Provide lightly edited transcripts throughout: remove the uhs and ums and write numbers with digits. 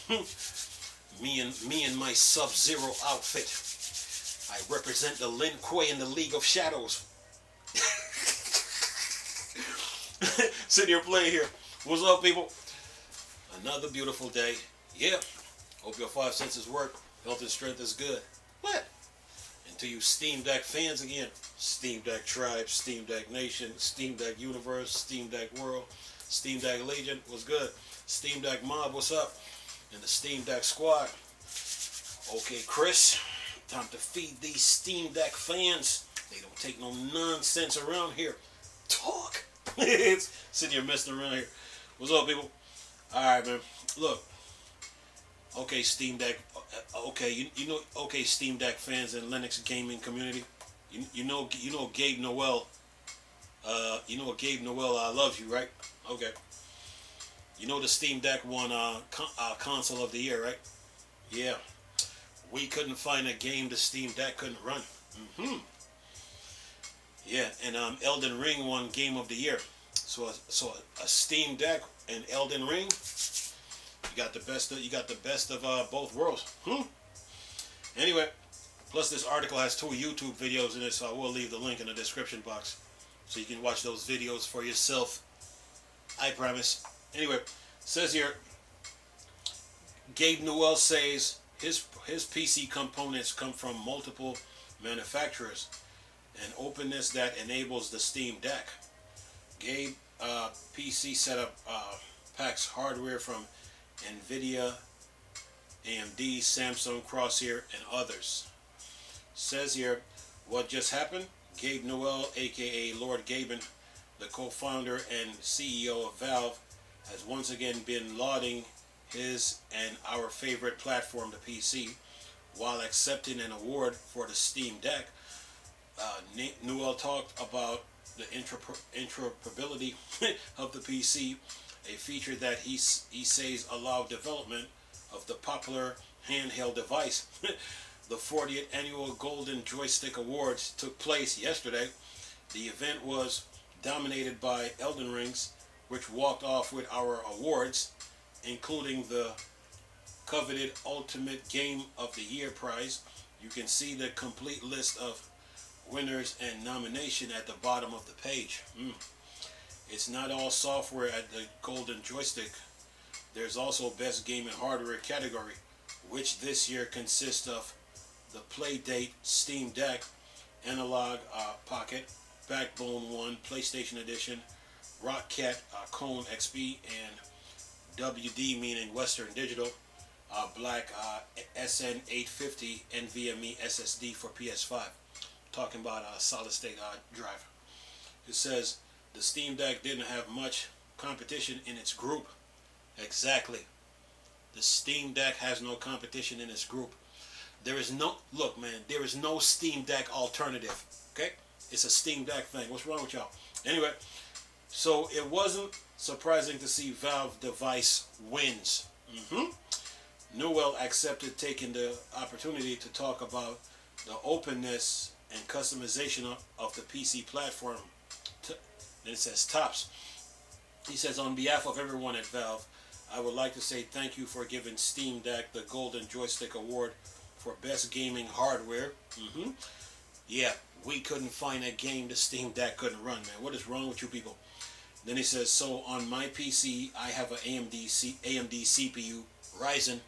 me and my Sub-Zero outfit. I represent the Lin Kuei in the League of Shadows. Sitting here playing here. What's up, people? Another beautiful day. Yeah. Hope your 5 senses work. Health and strength is good. What? And to you Steam Deck fans again. Steam Deck Tribe, Steam Deck Nation, Steam Deck Universe, Steam Deck World, Steam Deck Legion. What's good? Steam Deck Mob, what's up? And the Steam Deck Squad. Okay, Chris. Time to feed these Steam Deck fans. They don't take no nonsense around here. Talk. Sitting here messing around here. What's up, people? Alright, man. Look. Okay, Steam Deck. Okay, you know. Okay, Steam Deck fans and Linux gaming community. You know Gabe Noel. You know Gabe Noel loves you, right? Okay. You know the Steam Deck won console of the year, right? Yeah. We couldn't find a game the Steam Deck couldn't run. Yeah, and Elden Ring won Game of the Year. So a Steam Deck and Elden Ring, you got the best of both worlds. Anyway, plus this article has 2 YouTube videos in it, so I will leave the link in the description box so you can watch those videos for yourself. I promise. Anyway, says here, Gabe Newell says his PC components come from multiple manufacturers, an openness that enables the Steam Deck. Gabe PC setup packs hardware from NVIDIA, AMD, Samsung, Crosshair, and others. Says here, what just happened? Gabe Newell, aka Lord Gaben, the co-founder and CEO of Valve, has once again been lauding his and our favorite platform, the PC, while accepting an award for the Steam Deck. Newell talked about the interoperability of the PC, a feature that he says allowed development of the popular handheld device. The 40th Annual Golden Joystick Awards took place yesterday. The event was dominated by Elden Rings, which walked off with our awards, including the coveted Ultimate Game of the Year prize. You can see the complete list of winners and nomination at the bottom of the page. It's not all software at the Golden Joystick. There's also Best Game and Hardware category, which this year consists of the Playdate Steam Deck, Analog Pocket, Backbone 1 PlayStation Edition, Rockcat Cone XP, and WD meaning Western Digital, Black SN850 NVMe SSD for PS5. Talking about a solid state drive. It says the Steam Deck didn't have much competition in its group. Exactly. The Steam Deck has no competition in its group. There is no, look man, there is no Steam Deck alternative. Okay? It's a Steam Deck thing. What's wrong with y'all? Anyway, so it wasn't surprising to see Valve device wins. Newell accepted taking the opportunity to talk about the openness and customization of the PC platform. Then it says tops. He says, on behalf of everyone at Valve, I would like to say thank you for giving Steam Deck the Golden Joystick Award for Best Gaming Hardware. Yeah, we couldn't find a game the Steam Deck couldn't run, man. What is wrong with you people? Then he says, so on my PC, I have an AMD CPU, Ryzen,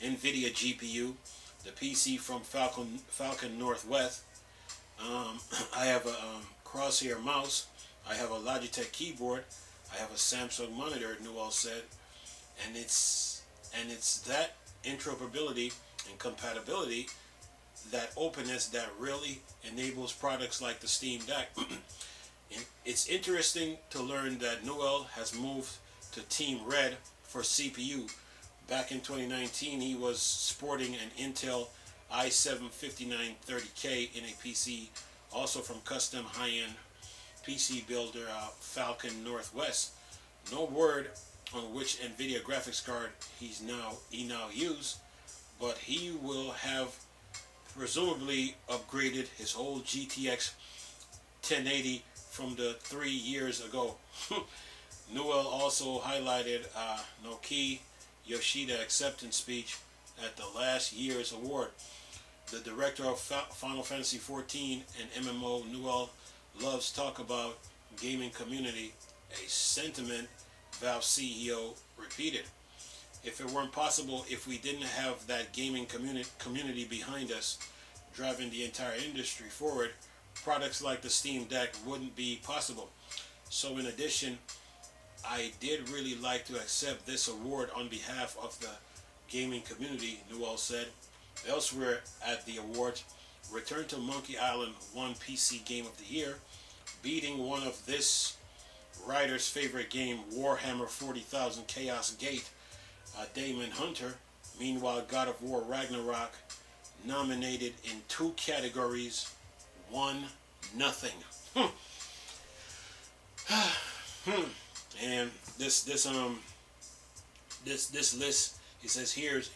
NVIDIA GPU, the PC from Falcon Northwest. I have a Crosshair mouse. I have a Logitech keyboard. I have a Samsung monitor, Newell said, and it's that interoperability and compatibility, that openness that really enables products like the Steam Deck. It's interesting to learn that Newell has moved to Team Red for CPU. Back in 2019, he was sporting an Intel i7-5930K in a PC, also from custom high-end PC builder Falcon Northwest. No word on which NVIDIA graphics card he now uses, but he will have presumably upgraded his whole GTX 1080 from the 3 years ago. Newell also highlighted Nokia Yoshida acceptance speech at the last year's award. The director of Final Fantasy XIV and MMO, Noel, loves talk about gaming community, a sentiment Valve CEO repeated. If it weren't possible, if we didn't have that gaming community behind us, driving the entire industry forward, products like the Steam Deck wouldn't be possible. So in addition, I did really like to accept this award on behalf of the gaming community, Noel said. Elsewhere at the awards, Return to Monkey Island won PC Game of the Year, beating one of this writer's favorite game, Warhammer 40,000 Chaos Gate, Damon Hunter. Meanwhile, God of War Ragnarok, nominated in 2 categories, won nothing. And this list, it says here's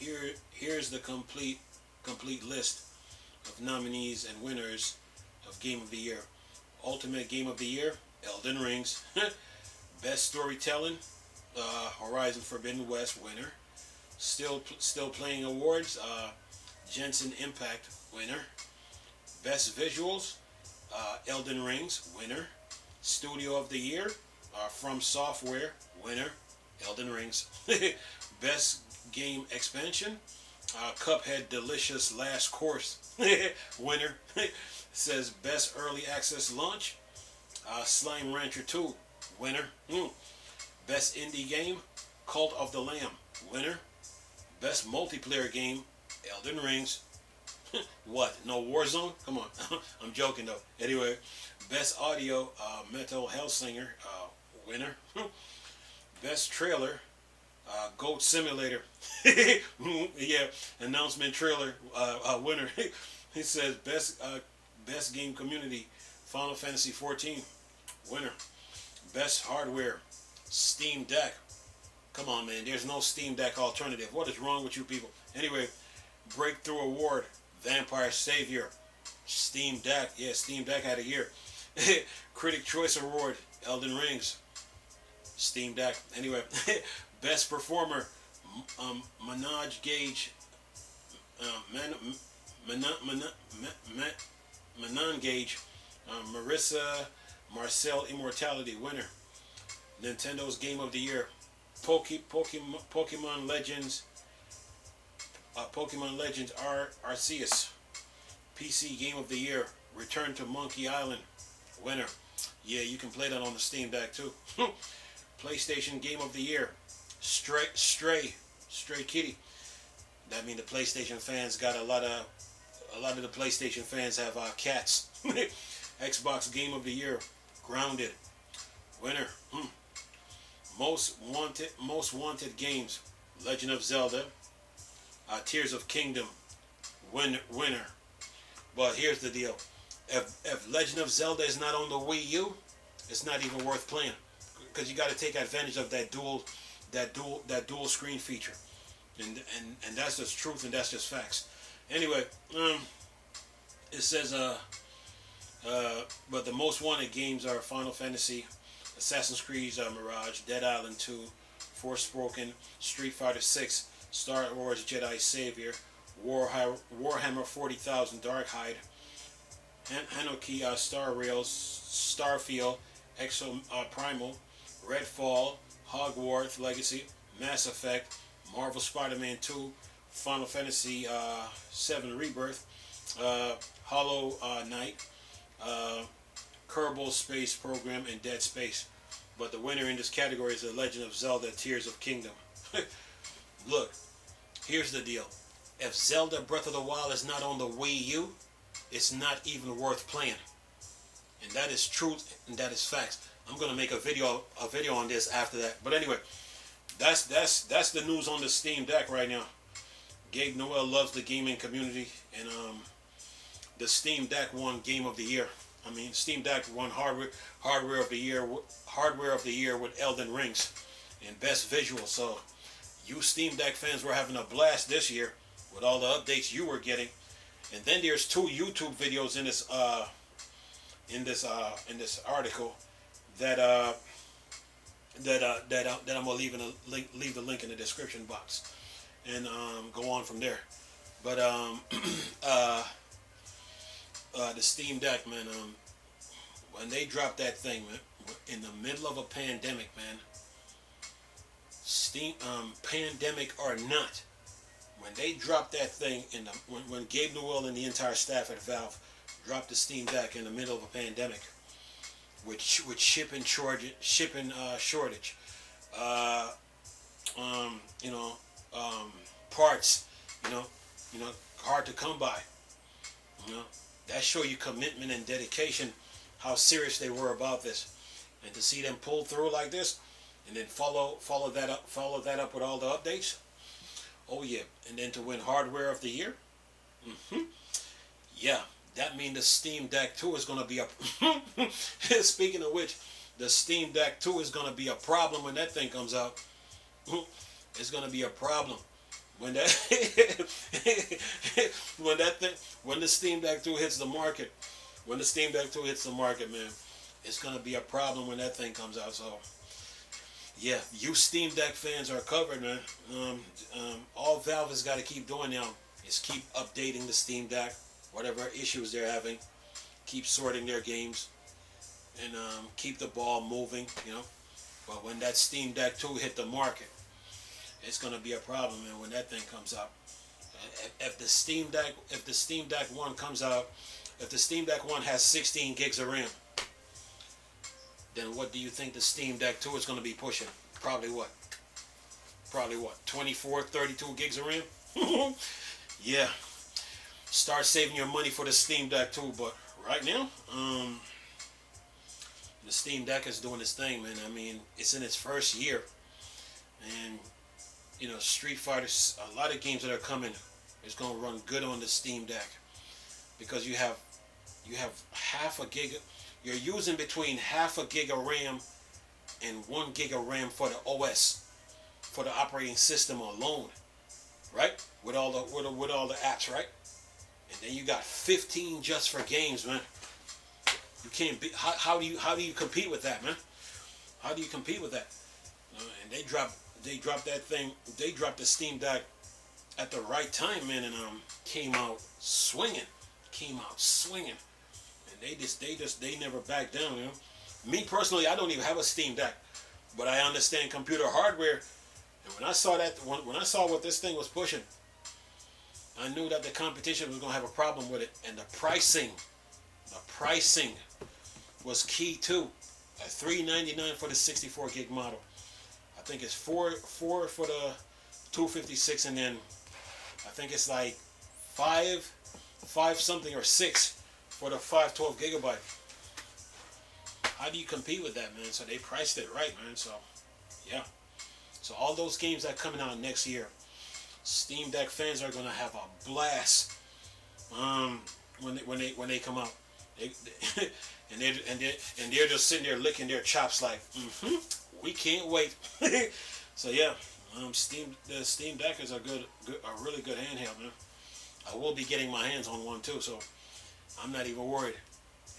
the complete list of nominees and winners of Game of the Year. Ultimate Game of the Year, Elden Rings. Best Storytelling, Horizon Forbidden West, winner. Still playing awards, Genshin Impact, winner. Best Visuals, Elden Rings, winner. Studio of the Year, From Software, winner. Elden Rings. Best Game Expansion, Cuphead Delicious Last Course, winner. Says Best Early Access Launch, Slime Rancher 2, winner. Best Indie Game, Cult of the Lamb, winner. Best Multiplayer Game, Elden Rings. What? No Warzone? Come on. I'm joking though. Anyway, Best Audio, Metal Hellsinger, winner. Best Trailer, Goat Simulator. Yeah, announcement trailer, winner. He says best game community, Final Fantasy XIV, winner. Best hardware, Steam Deck. Come on, man. There's no Steam Deck alternative. What is wrong with you people? Anyway, Breakthrough Award, Vampire Savior, Steam Deck. Yeah, Steam Deck had a year. Critic Choice Award, Elden Rings, Steam Deck. Anyway, Best Performer, Manoj Gage, Manon Gage, Marissa Marcel Immortality, winner. Nintendo's Game of the Year, Pokemon Legends, Arceus. PC Game of the Year, Return to Monkey Island, winner. Yeah, you can play that on the Steam Deck too. PlayStation Game of the Year, Stray Kitty. That means the PlayStation fans got a lot of the PlayStation fans have cats. Xbox Game of the Year, Grounded, winner. Most wanted games, Legend of Zelda, Tears of Kingdom, winner. But here's the deal: if Legend of Zelda is not on the Wii U, it's not even worth playing, because you got to take advantage of that dual screen feature, and that's just truth and that's just facts. Anyway, it says but the most wanted games are Final Fantasy, Assassin's Creed Mirage, Dead Island 2, Forspoken, Street Fighter 6, Star Wars Jedi Savior, Warhammer 40,000 Darkhide, Hanoki Star Rails, Starfield, Exo Primal, Redfall, Hogwarts Legacy, Mass Effect, Marvel Spider-Man 2, Final Fantasy 7 Rebirth, Hollow Knight, Kerbal Space Program, and Dead Space. But the winner in this category is The Legend of Zelda Tears of Kingdom. Look, here's the deal. If Zelda Breath of the Wild is not on the Wii U, it's not even worth playing. And that is truth and that is facts. I'm gonna make a video on this after that. But anyway, that's the news on the Steam Deck right now. Gabe Noel loves the gaming community, and the Steam Deck won Game of the Year. I mean, Steam Deck won hardware of the year with Elden Rings and Best Visual. So you Steam Deck fans were having a blast this year with all the updates you were getting. And then there's 2 YouTube videos in this article that that I'm gonna leave the link in the description box, and go on from there. But the Steam Deck, man, when they dropped that thing, man, in the middle of a pandemic, man, pandemic or not, when they dropped that thing when Gabe Newell and the entire staff at Valve dropped the Steam Deck in the middle of a pandemic, with shipping shortage, parts, hard to come by. That show you commitment and dedication, how serious they were about this, and to see them pull through like this, and then follow that up with all the updates. Oh yeah, and then to win Hardware of the Year. Yeah, that means the Steam Deck 2 is going to be a. Speaking of which, the Steam Deck 2 is going to be a problem when that thing comes out. It's going to be a problem when that when the Steam Deck 2 hits the market. When the Steam Deck 2 hits the market, man, it's going to be a problem when that thing comes out. So yeah, you Steam Deck fans are covered, man. All Valve has got to keep doing now is keep updating the Steam Deck, whatever issues they're having, keep sorting their games, and keep the ball moving, But when that Steam Deck 2 hit the market, it's gonna be a problem, man. When that thing comes out, if the Steam Deck 1 comes out, if the Steam Deck 1 has 16 gigs of RAM, then what do you think the Steam Deck 2 is going to be pushing? Probably what? 24, 32 gigs of RAM? Yeah. Start saving your money for the Steam Deck 2. But right now, the Steam Deck is doing its thing, man. I mean, it's in its first year. And, Street Fighter, a lot of games that are coming is going to run good on the Steam Deck. Because you have half a gig. You're using between half a gig of RAM and 1 gig of RAM for the OS, for the operating system alone, right? With all the apps, right? And then you got 15 just for games, man. You can't be. How do you compete with that, man? How do you compete with that? And they dropped that thing. They dropped the Steam Deck at the right time, man, and came out swinging. They never back down, Me personally, I don't even have a Steam Deck, but I understand computer hardware. And when I saw what this thing was pushing, I knew that the competition was gonna have a problem with it, and the pricing was key too. At $399 for the 64 gig model. I think it's four for the 256, and then I think it's like five something or 6 for the 512 gigabyte. How do you compete with that, man? So they priced it right, man. So yeah. So all those games that are coming out next year, Steam Deck fans are gonna have a blast. When they come out, and they're just sitting there licking their chops like, we can't wait. So yeah, the Steam Deck is a really good handheld, man. I will be getting my hands on one too, so I'm not even worried.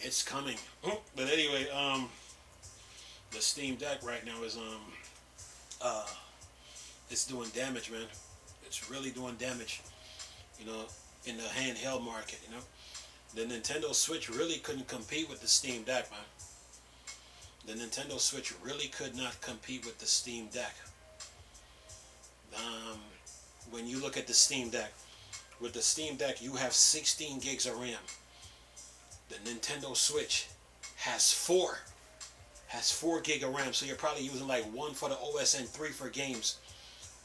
It's coming. But anyway, the Steam Deck right now is it's doing damage, man. It's really doing damage, in the handheld market, The Nintendo Switch really couldn't compete with the Steam Deck, man. The Nintendo Switch really could not compete with the Steam Deck. When you look at the Steam Deck, with the Steam Deck, you have 16 gigs of RAM. The Nintendo Switch has 4 gig of RAM, so you're probably using like 1 for the OS and 3 for games,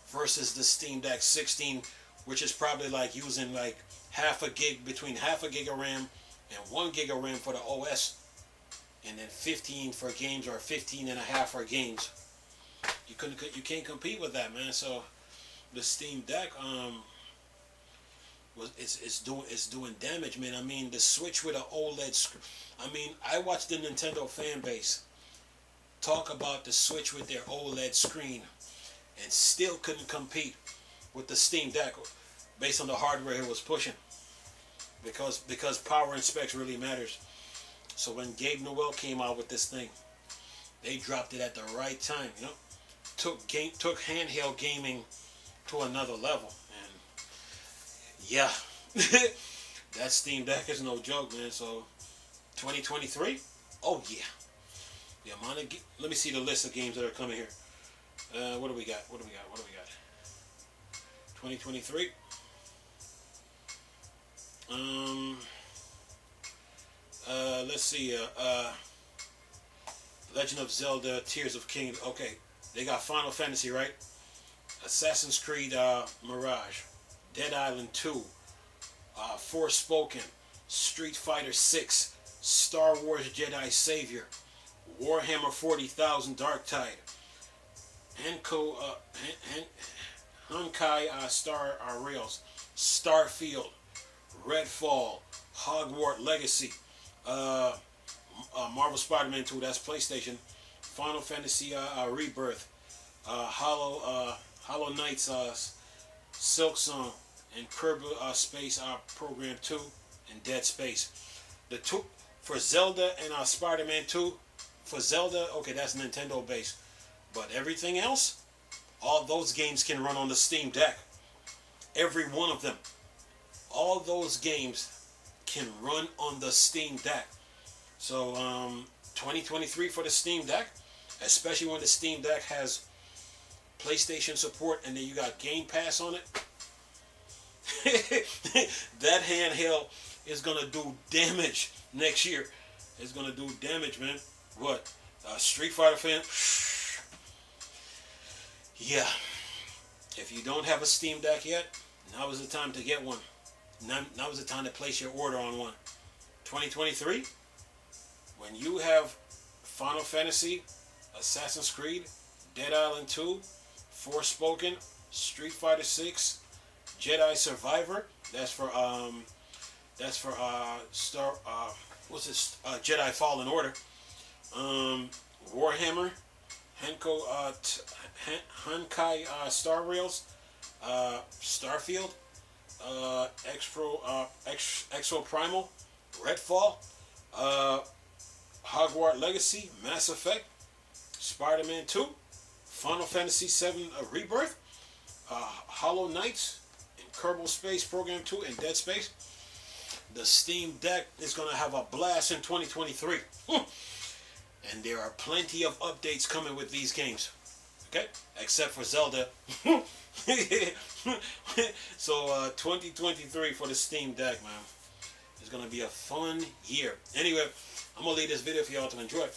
versus the Steam Deck 16, which is probably like using like between half a gig of RAM and 1 gig of RAM for the OS, and then 15 for games, or 15 and a half for games. You can't compete with that, man. So the Steam Deck it's doing damage, man. I mean, the Switch with an OLED screen. I mean, I watched the Nintendo fan base talk about the Switch with their OLED screen, and still couldn't compete with the Steam Deck based on the hardware it was pushing. Because power and specs really matters. So when Gabe Newell came out with this thing, They dropped it at the right time, you know. Took handheld gaming to another level, and yeah, that Steam Deck is no joke, man. So 2023, oh yeah, the amount of let me see the list of games that are coming here. What do we got? 2023. Let's see. Legend of Zelda: Tears of Kingdom. Okay, they got Final Fantasy, right? Assassin's Creed Mirage, Dead Island 2, Forspoken, Street Fighter 6, Star Wars Jedi Savior, Warhammer 40,000 Dark Tide, Honkai Star Rails, Starfield, Redfall, Hogwarts Legacy, Marvel Spider-Man 2, that's PlayStation, Final Fantasy Rebirth, Hollow Knight's Silk Song, and Kirby Space Program 2, and Dead Space. The two for Zelda and Spider-Man 2. For Zelda, okay, that's Nintendo based, but everything else, all those games can run on the Steam Deck. Every one of them. All those games can run on the Steam Deck. So 2023 for the Steam Deck, especially when the Steam Deck has PlayStation support and then you got Game Pass on it. That handheld is gonna do damage next year. It's gonna do damage, man. What? Street Fighter fan? Yeah. If you don't have a Steam Deck yet, now is the time to get one. Now is the time to place your order on one. 2023, when you have Final Fantasy, Assassin's Creed, Dead Island 2, Forspoken, Street Fighter 6, Jedi Survivor. That's for Jedi Fallen Order. Warhammer, Honkai Star Rails, Starfield, Exo Primal, Redfall, Hogwarts Legacy, Mass Effect, Spider-Man 2, Final Fantasy 7 Rebirth, Hollow Knights, and Kerbal Space Program 2, and Dead Space. The Steam Deck is going to have a blast in 2023. And there are plenty of updates coming with these games. Okay? Except for Zelda. So 2023 for the Steam Deck, man. It's going to be a fun year. Anyway, I'm going to leave this video for y'all to enjoy.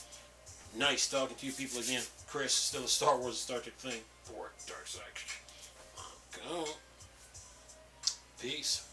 Nice talking to you people again. Chris, still a Star Wars and Star Trek thing. For Dark Side. Go. Peace.